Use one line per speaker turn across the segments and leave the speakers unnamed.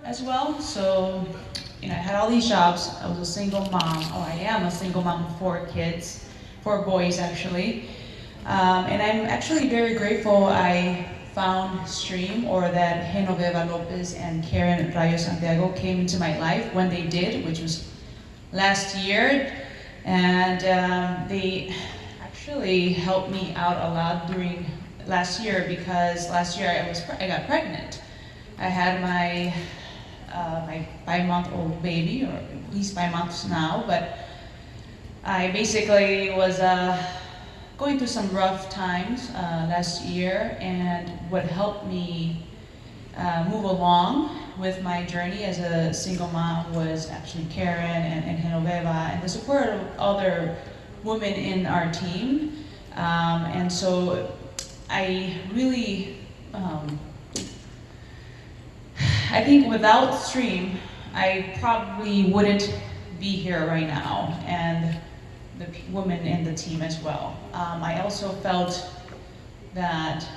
as well. So, I had all these jobs. I was a single mom. Oh, I am a single mom of four kids, four boys actually. And I'm actually very grateful I found Stream, or that Genoveva Lopez and Karen Rayo Santiago came into my life when they did, which was last year. And they actually helped me out a lot during last year, because last year I got pregnant. I had my 5-month-old baby, or at least 5 months now, but I basically was going through some rough times last year, and what helped me move along with my journey as a single mom was actually Karen and Genoveva, and the support of other women in our team. And so I really, I think without Stream, I probably wouldn't be here right now, and the women in the team as well. I also felt that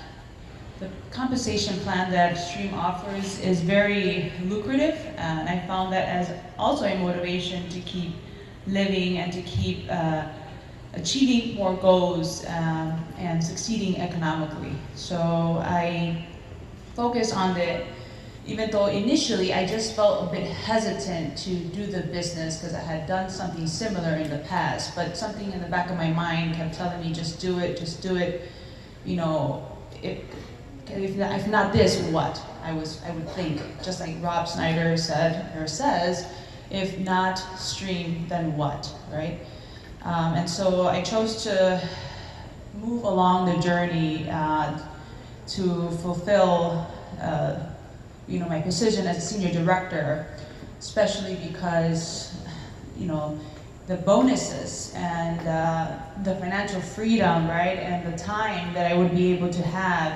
the compensation plan that Stream offers is very lucrative, and I found that as also a motivation to keep living and to keep achieving more goals and succeeding economically. So I focus on it, even though initially I just felt a bit hesitant to do the business because I had done something similar in the past, but something in the back of my mind kept telling me, just do it, just do it. You know, if not this, what? I would think, just like Rob Snyder said, or says, if not Stream, then what, right? And so I chose to move along the journey to fulfill my position as a senior director, especially because, the bonuses and the financial freedom, right, and the time that I would be able to have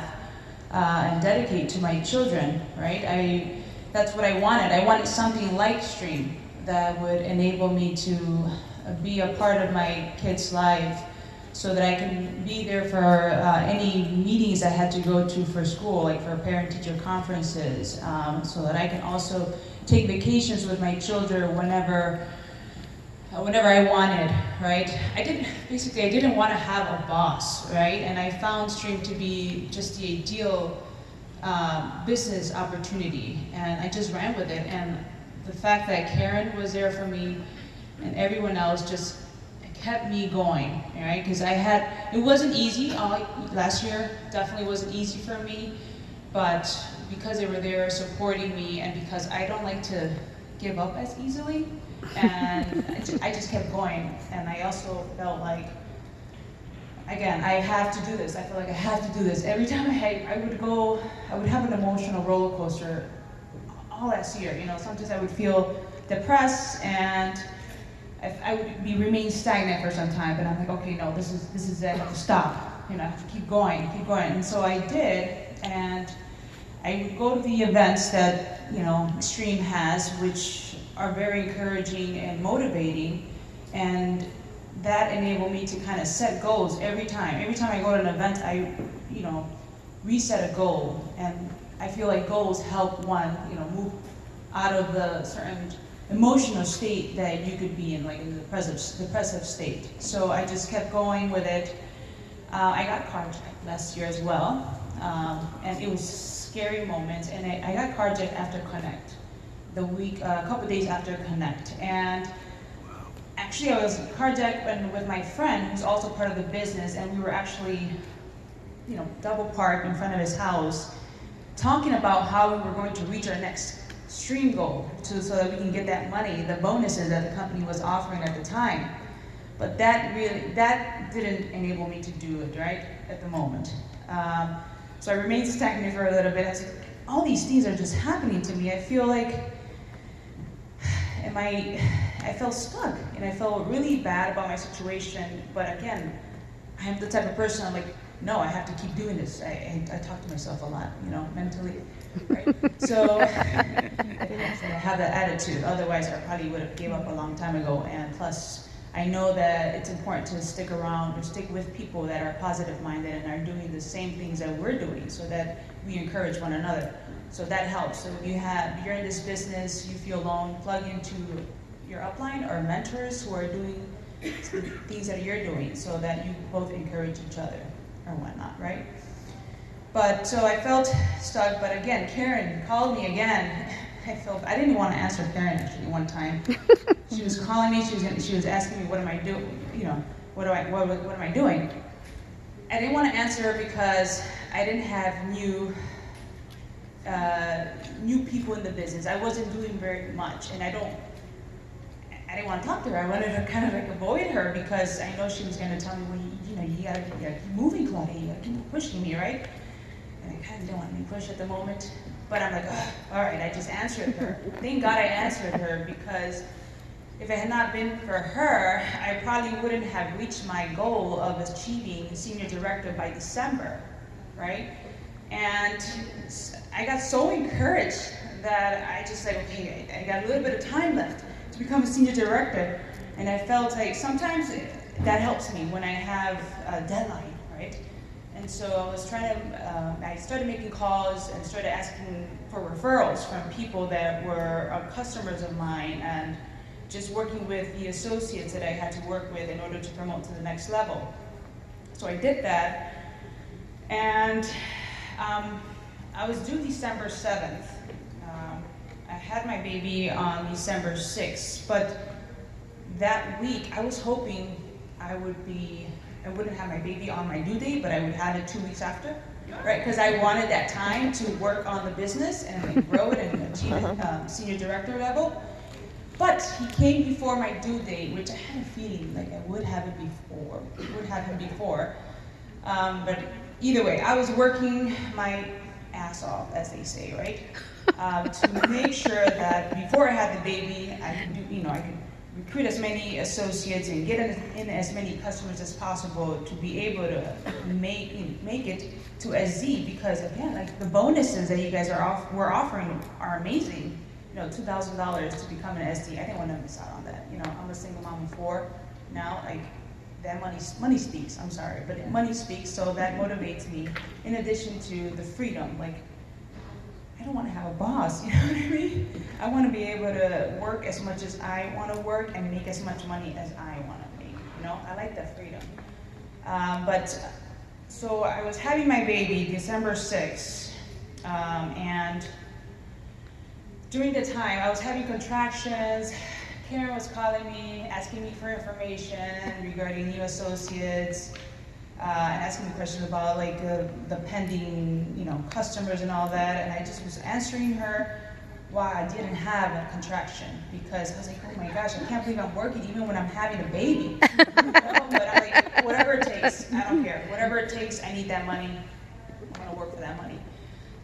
and dedicate to my children, right? That's what I wanted. I wanted something like Stream that would enable me to be a part of my kids' life, so that I can be there for any meetings I had to go to for school, like for parent-teacher conferences, so that I can also take vacations with my children whenever I wanted, right? I didn't want to have a boss, right? And I found Stream to be just the ideal business opportunity, and I just ran with it. And the fact that Karen was there for me and everyone else just kept me going, right? Because it wasn't easy. Last year definitely wasn't easy for me, but because they were there supporting me, and because I don't like to give up as easily, and I just kept going. And I also felt like, again, I have to do this. I feel like I have to do this. Every time I would have an emotional roller coaster all last year. Sometimes I would feel depressed, and I would remain stagnant for some time, but I'm like, okay, no, this is it. I have to stop. I have to keep going. And so I did, and I would go to the events that Stream has, which are very encouraging and motivating, and that enabled me to kind of set goals every time. Every time I go to an event, I reset a goal, and I feel like goals help one move out of the certain emotional state that you could be in, like in the depressive state. So I just kept going with it. I got carjacked last year as well, and it was scary moments. And I got carjacked after Connect, a couple days after Connect. And actually, I was carjacked with my friend, who's also part of the business, and we were actually, double parked in front of his house, talking about how we were going to reach our next Stream goal, so that we can get that money, the bonuses that the company was offering at the time. But that didn't enable me to do it, right, at the moment. So I remained stagnant for a little bit. I was like, all these things are just happening to me. I feel like, I felt stuck, and I felt really bad about my situation. But again, I'm the type of person, I'm like, no, I have to keep doing this. I talk to myself a lot, mentally, right? So I have that attitude. Otherwise, I probably would have gave up a long time ago. And plus, I know that it's important to stick around or stick with people that are positive-minded and are doing the same things that we're doing, so that we encourage one another. So that helps. So if you're in this business, you feel alone, plug into your upline or mentors who are doing things that you're doing so that you both encourage each other or whatnot, right? But so I felt stuck, but again, Karen called me again. I didn't want to answer Karen actually one time. She was calling me, she was asking me what am I doing, what am I doing? I didn't want to answer her because I didn't have new people in the business. I wasn't doing very much, and I didn't want to talk to her. I wanted to kind of like avoid her because I know she was going to tell me, well, you gotta keep moving, Claudia, you gotta keep pushing me, right? And I kind of didn't want to be pushed at the moment, but I'm like, oh, all right, I just answered her. Thank God I answered her, because if it had not been for her, I probably wouldn't have reached my goal of achieving senior director by December, right? And I got so encouraged that I just like, okay, I got a little bit of time left to become a senior director. And I felt like sometimes that helps me when I have a deadline, right? And so I was trying to, I started making calls and started asking for referrals from people that were customers of mine, and just working with the associates that I had to work with in order to promote to the next level. So I did that, and I was due December 7th. I had my baby on December 6th, but that week I was hoping I wouldn't have my baby on my due date, but I would have it 2 weeks after, right? Because I wanted that time to work on the business and grow it and achieve it, senior director level. But he came before my due date, which I had a feeling like I would have it before. But either way, I was working my ass off, as they say, right? To make sure that before I had the baby, I could recruit as many associates and get in as many customers as possible to be able to make it to SZ, because again, like the bonuses that you guys were offering are amazing. $2,000 to become an SD. I didn't want to miss out on that. I'm a single mom of 4 now. Like that money speaks. I'm sorry, but money speaks. So that motivates me. In addition to the freedom, like I don't want to have a boss. You know what I mean? I want to be able to work as much as I want to work and make as much money as I want to make. I like that freedom. So I was having my baby December 6th, and during the time, I was having contractions. Karen was calling me, asking me for information regarding new associates, and asking me questions about like the pending, customers and all that. And I just was answering her why I didn't have a contraction, because I was like, oh my gosh, I can't believe I'm working even when I'm having a baby. But I'm like, whatever it takes, I don't care. Whatever it takes, I need that money. I'm gonna work for that money.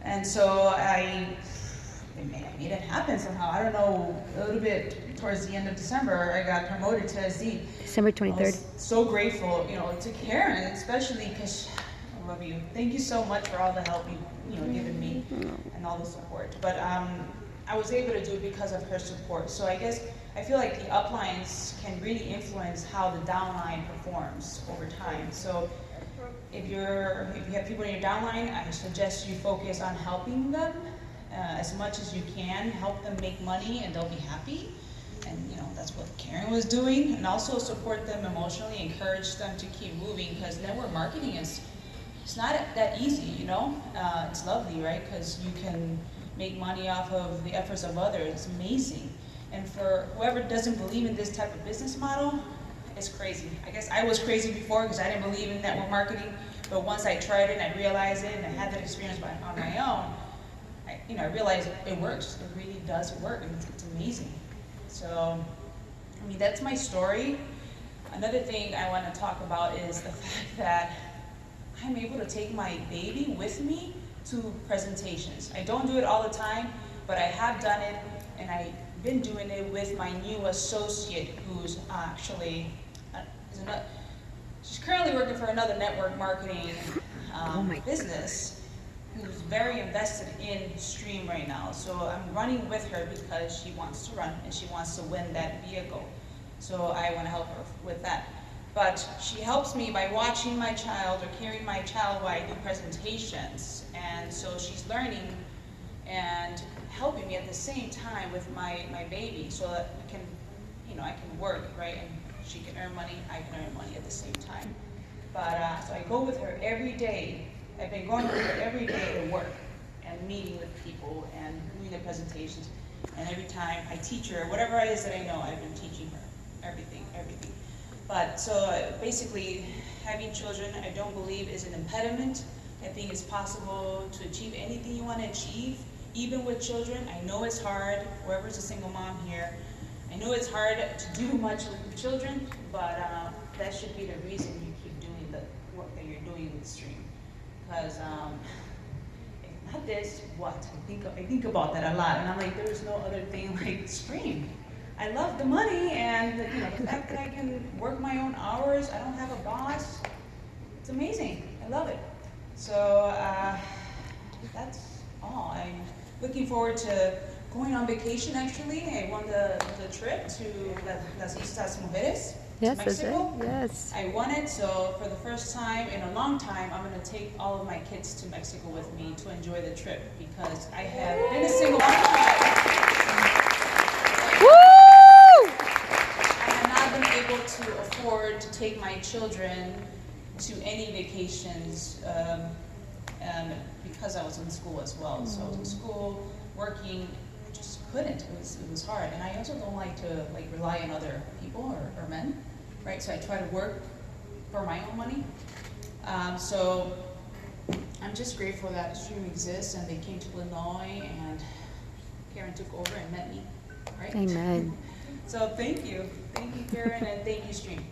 And so I made it happen somehow. I don't know, a little bit towards the end of December, I got promoted to SD.
December 23rd.
I was so grateful, to Karen, especially because I love you. Thank you so much for all the help you've given me and all the support. But I was able to do it because of her support. So I feel like the uplines can really influence how the downline performs over time. So if you have people in your downline, I suggest you focus on helping them as much as you can. Help them make money and they'll be happy. And that's what Karen was doing. And also support them emotionally, encourage them to keep moving, because network marketing it's not that easy, It's lovely, right? Because you can make money off of the efforts of others. It's amazing. And for whoever doesn't believe in this type of business model, it's crazy. I guess I was crazy before because I didn't believe in network marketing, but once I tried it and I realized it and I had that experience on my own, I realized it works. It really does work, and it's amazing. So, that's my story. Another thing I want to talk about is the fact that I'm able to take my baby with me to presentations. I don't do it all the time, but I have done it, and I've been doing it with my new associate, who's actually she's currently working for another network marketing business, who's very invested in Stream right now. So I'm running with her because she wants to run and she wants to win that vehicle. So I want to help her with that. But she helps me by watching my child or carrying my child while I do presentations. And so she's learning and helping me at the same time with my baby, so that we can, I can work, right? And she can earn money, I can earn money at the same time. But so I go with her every day. I've been going with her every day to work and meeting with people and doing the presentations. And every time I teach her, whatever it is that I know, I've been teaching her everything. But so basically, having children, I don't believe is an impediment. I think it's possible to achieve anything you want to achieve, even with children. I know it's hard, whoever's a single mom here, I know it's hard to do much with children, but that should be the reason you keep doing the work that you're doing with Stream. Because if not this, what? I think about that a lot, and I'm like, there's no other thing like Stream. I love the money and the fact that I can work my own hours. I don't have a boss. It's amazing. I love it. So that's all. I'm looking forward to going on vacation. Actually, I won the trip to Las Islas Mujeres, to Mexico.
Yes.
I won it, so for the first time in a long time, I'm going to take all of my kids to Mexico with me to enjoy the trip, because I have been a single mom. Able to afford to take my children to any vacations because I was in school as well. So I was in school, working, just couldn't. It was hard. And I also don't like to rely on other people or men, right? So I try to work for my own money. So I'm just grateful that Stream exists, and they came to Illinois, and Karen took over and met me, right?
Amen.
So thank you, Karen, and thank you, Stream.